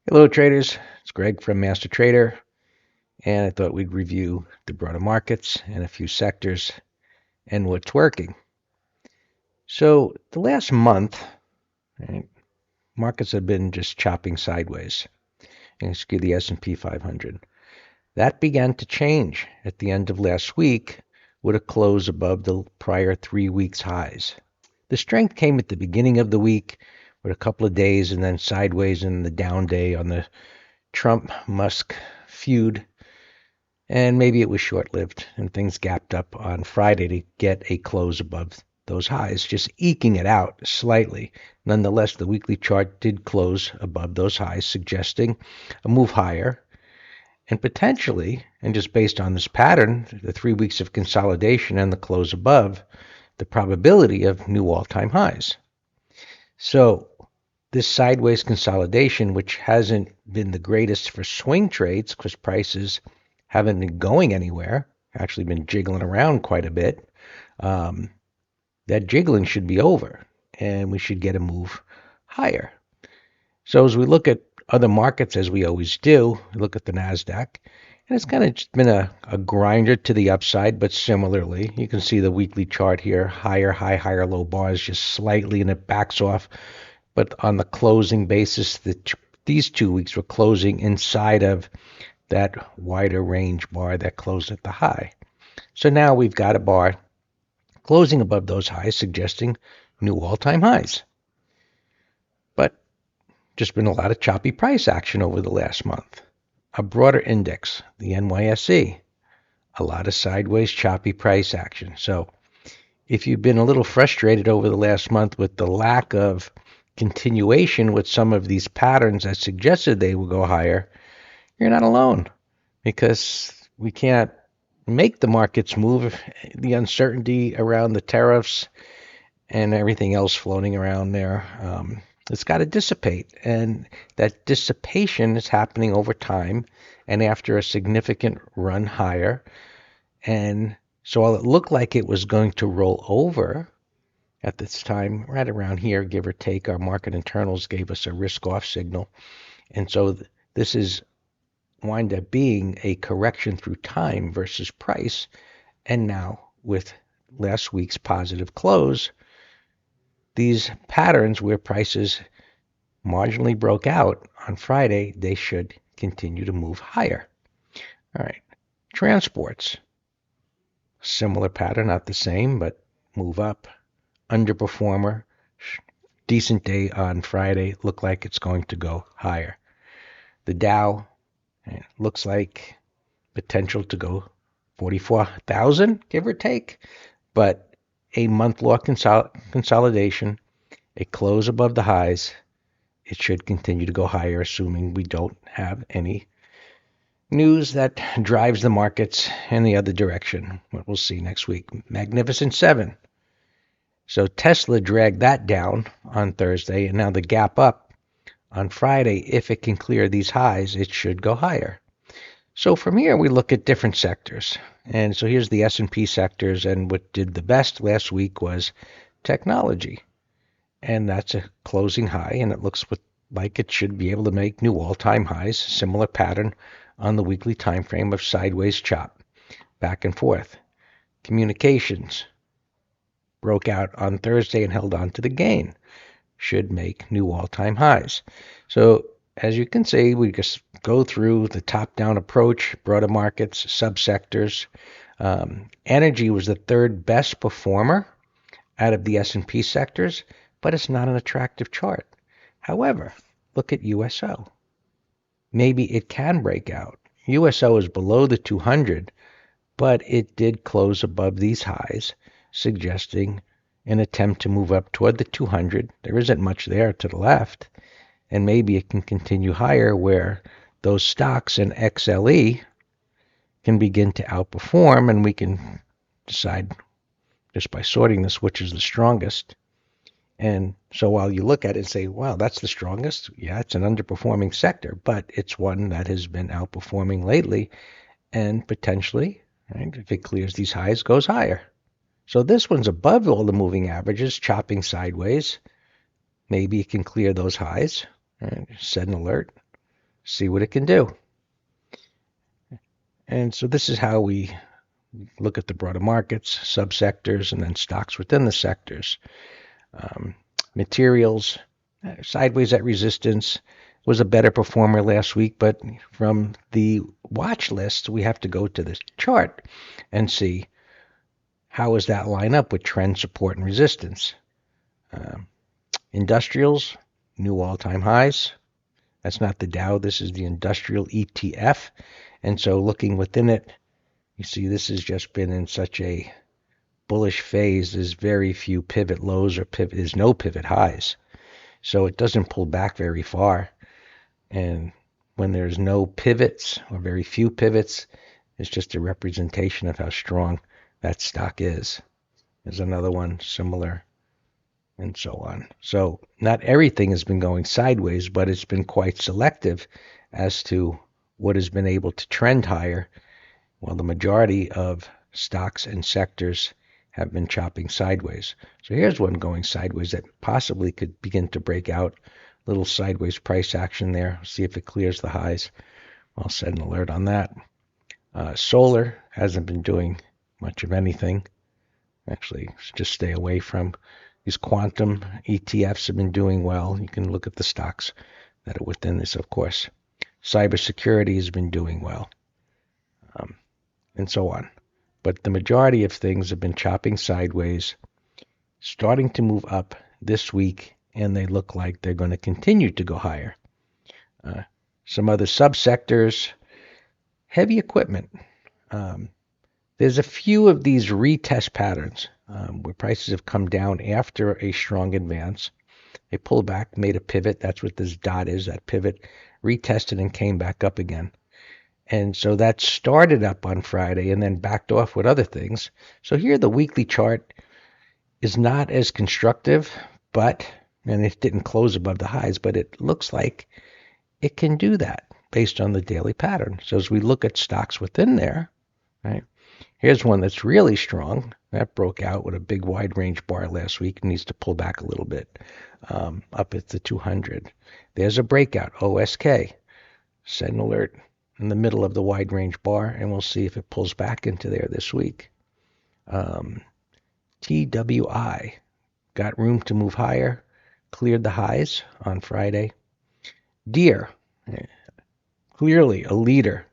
Hello, traders. It's Greg from Master Trader, and I thought we'd review the broader markets and a few sectors and what's working. So, the last month, right, markets have been just chopping sideways. Excuse the S&P 500. That began to change at the end of last week with a close above the prior 3 weeks highs. The strength came at the beginning of the week with a couple of days and then sideways in the down day on the Trump-Musk feud. And maybe it was short-lived and things gapped up on Friday to get a close above those highs, just eking it out slightly. Nonetheless, the weekly chart did close above those highs, suggesting a move higher and potentially, and just based on this pattern, the 3 weeks of consolidation and the close above, the probability of new all-time highs. So this sideways consolidation, which hasn't been the greatest for swing trades because prices haven't been going anywhere, actually been jiggling around quite a bit, um, that jiggling should be over and we should get a move higher. So as we look at other markets, as we always do, we look at the NASDAQ, and it's kind of just been a grinder to the upside, but similarly, you can see the weekly chart here, higher, high, higher, low bars, just slightly, and it backs off. But on the closing basis, these 2 weeks were closing inside of that wider range bar that closed at the high. So now we've got a bar closing above those highs, suggesting new all-time highs. But just been a lot of choppy price action over the last month. A broader index, the NYSE, a lot of sideways choppy price action. So if you've been a little frustrated over the last month with the lack of continuation with some of these patterns that suggested they will go higher, you're not alone because we can't make the markets move. The uncertainty around the tariffs and everything else floating around there, it's got to dissipate. And that dissipation is happening over time and after a significant run higher. And so while it looked like it was going to roll over at this time, right around here, give or take, our market internals gave us a risk-off signal. And so this is wind up being a correction through time versus price. And now with last week's positive close, these patterns where prices marginally broke out on Friday, they should continue to move higher. All right. Transports. Similar pattern, not the same, but move up. Underperformer. Decent day on Friday. Look like it's going to go higher. The Dow looks like potential to go 44,000, give or take, but a month-long consolidation, a close above the highs, it should continue to go higher, assuming we don't have any news that drives the markets in the other direction. What we'll see next week. Magnificent Seven. So Tesla dragged that down on Thursday, and now the gap up on Friday, if it can clear these highs, it should go higher. So from here, we look at different sectors. And so here's the S&P sectors, and what did the best last week was technology. And that's a closing high, and it looks like it should be able to make new all-time highs, similar pattern on the weekly time frame of sideways chop, back and forth. Communications broke out on Thursday and held on to the gain, should make new all-time highs. So as you can see, we just go through the top-down approach, broader markets, subsectors. Energy was the third best performer out of the S&P sectors, but it's not an attractive chart. However, look at USO. Maybe it can break out. USO is below the 200, but it did close above these highs, suggesting an attempt to move up toward the 200. There isn't much there to the left, and maybe it can continue higher where those stocks in XLE can begin to outperform, and we can decide just by sorting this which is the strongest. And so while you look at it and say, wow, that's the strongest, yeah, it's an underperforming sector, but it's one that has been outperforming lately and potentially, right, if it clears these highs, goes higher. So this one's above all the moving averages, chopping sideways. Maybe it can clear those highs. Right, set an alert. see what it can do. And so this is how we look at the broader markets, subsectors, and then stocks within the sectors. Um, Materials, sideways at resistance, was a better performer last week, but from the watch list, we have to go to this chart and see how does that line up with trend, support, and resistance. Um, Industrials, new all-time highs. That's not the Dow. This is the industrial ETF. And so looking within it, you see this has just been in such a bullish phase. There's very few pivot lows or there's no pivot highs. So it doesn't pull back very far. And when there's no pivots or very few pivots, it's just a representation of how strong that stock is. There's another one similar, and so on. So not everything has been going sideways, but it's been quite selective as to what has been able to trend higher, while the majority of stocks and sectors have been chopping sideways. So here's one going sideways that possibly could begin to break out. Little sideways price action there. See if it clears the highs. I'll set an alert on that. Solar hasn't been doing much of anything. Actually, just stay away from these quantum ETFs have been doing well. You can look at the stocks that are within this, of course. Cybersecurity has been doing well, and so on. But the majority of things have been chopping sideways, starting to move up this week, and they look like they're going to continue to go higher. Some other subsectors, heavy equipment. There's a few of these retest patterns where prices have come down after a strong advance. They pulled back, made a pivot. That's what this dot is, that pivot, retested and came back up again. And so that started up on Friday and then backed off with other things. So here the weekly chart is not as constructive, and it didn't close above the highs, but it looks like it can do that based on the daily pattern. So as we look at stocks within there, right, here's one that's really strong. That broke out with a big wide range bar last week and needs to pull back a little bit up at the 200. There's a breakout, OSK. Set an alert in the middle of the wide range bar, and we'll see if it pulls back into there this week. TWI got room to move higher, cleared the highs on Friday. Deere, clearly a leader,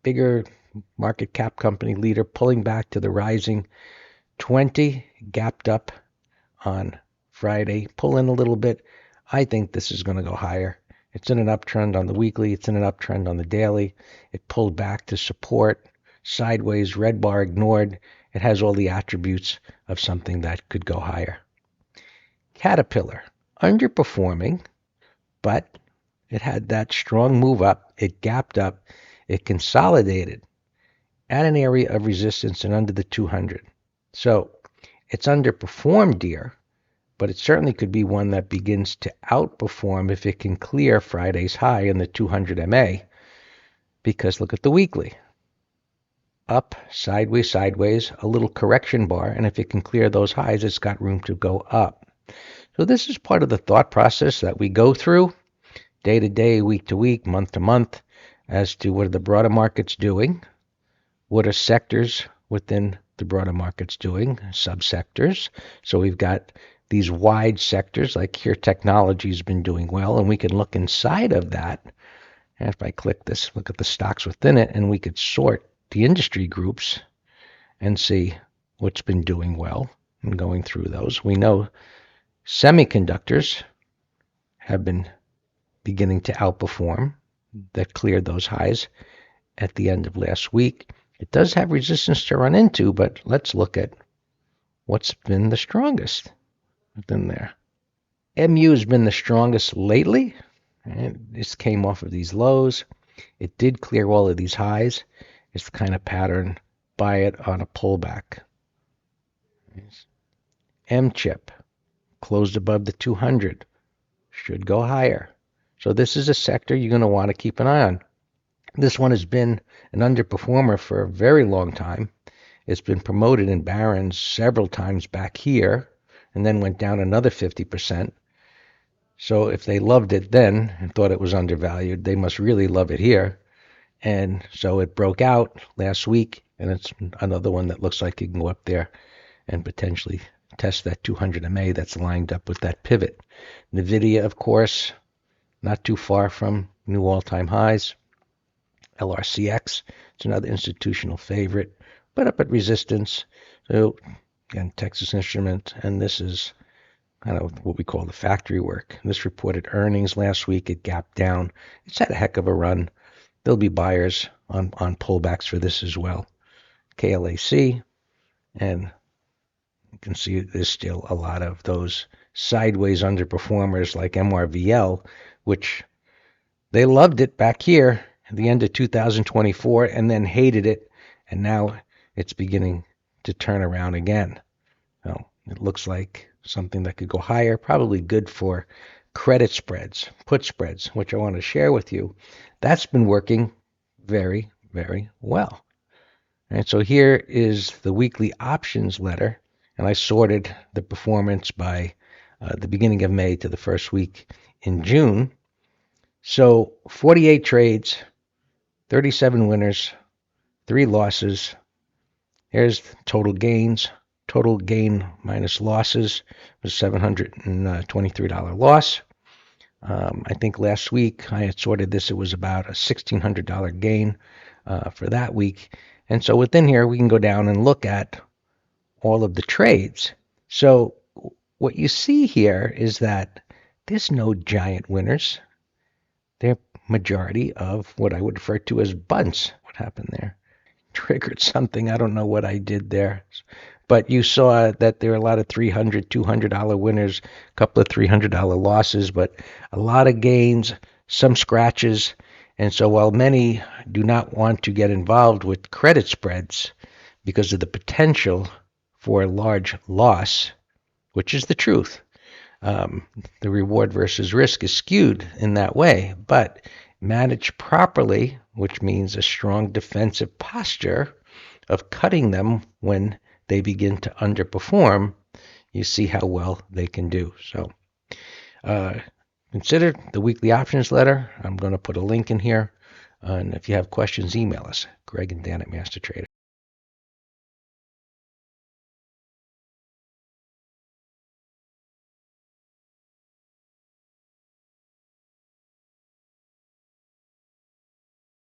bigger market cap company leader, pulling back to the rising 20, gapped up on Friday, pulling a little bit. I think this is going to go higher. It's in an uptrend on the weekly. It's in an uptrend on the daily. It pulled back to support, sideways, red bar ignored. It has all the attributes of something that could go higher. Caterpillar, underperforming, but it had that strong move up. It gapped up. It consolidated at an area of resistance and under the 200. So it's underperformed Deere, but it certainly could be one that begins to outperform if it can clear Friday's high in the 200 MA, because look at the weekly. Up, sideways, sideways, a little correction bar, and if it can clear those highs, it's got room to go up. So this is part of the thought process that we go through day to day, week to week, month to month, as to what are the broader markets doing, what are sectors within the broader markets doing, subsectors. So we've got these wide sectors, like here technology has been doing well, and we can look inside of that. And if I click this, look at the stocks within it, and we could sort the industry groups and see what's been doing well and going through those. We know semiconductors have been beginning to outperform. That cleared those highs at the end of last week. It does have resistance to run into, but let's look at what's been the strongest within there. MU has been the strongest lately, and this came off of these lows. It did clear all of these highs. It's the kind of pattern, buy it on a pullback. M-chip closed above the 200, should go higher. So this is a sector you're going to want to keep an eye on. This one has been an underperformer for a very long time. It's been promoted in Barron's several times back here, and then went down another 50%. So if they loved it then and thought it was undervalued, they must really love it here. And so it broke out last week, and it's another one that looks like it can go up there and potentially test that 200 MA that's lined up with that pivot. NVIDIA, of course, not too far from new all-time highs. LRCX, it's another institutional favorite, but up at resistance. So again, Texas Instrument, and this is kind of what we call the factory work. This reported earnings last week. It gapped down. It's had a heck of a run. There'll be buyers on pullbacks for this as well. KLAC, and you can see there's still a lot of those sideways underperformers like MRVL, which they loved it back here at the end of 2024 and then hated it, and now it's beginning to turn around again. So it looks like something that could go higher, probably good for credit spreads, put spreads, which I want to share with you. That's been working very, very well. And so here is the weekly options letter, and I sorted the performance by the beginning of May to the first week in June. So 48 trades, 37 winners, 3 losses. Here's total gains. Total gain minus losses was $723 loss. I think last week I had sorted this, it was about a $1,600 gain for that week. And so within here, we can go down and look at all of the trades. So what you see here is that there's no giant winners. They're majority of what I would refer to as bunts. What happened there? Triggered something. I don't know what I did there. But you saw that there are a lot of $300, $200 winners, a couple of $300 losses, but a lot of gains, some scratches. And so while many do not want to get involved with credit spreads because of the potential for a large loss, which is the truth, the reward versus risk is skewed in that way, but managed properly, which means a strong defensive posture of cutting them when they begin to underperform, you see how well they can do. So consider the weekly options letter. I'm going to put a link in here. And if you have questions, email us, Greg and Dan at Master Trader.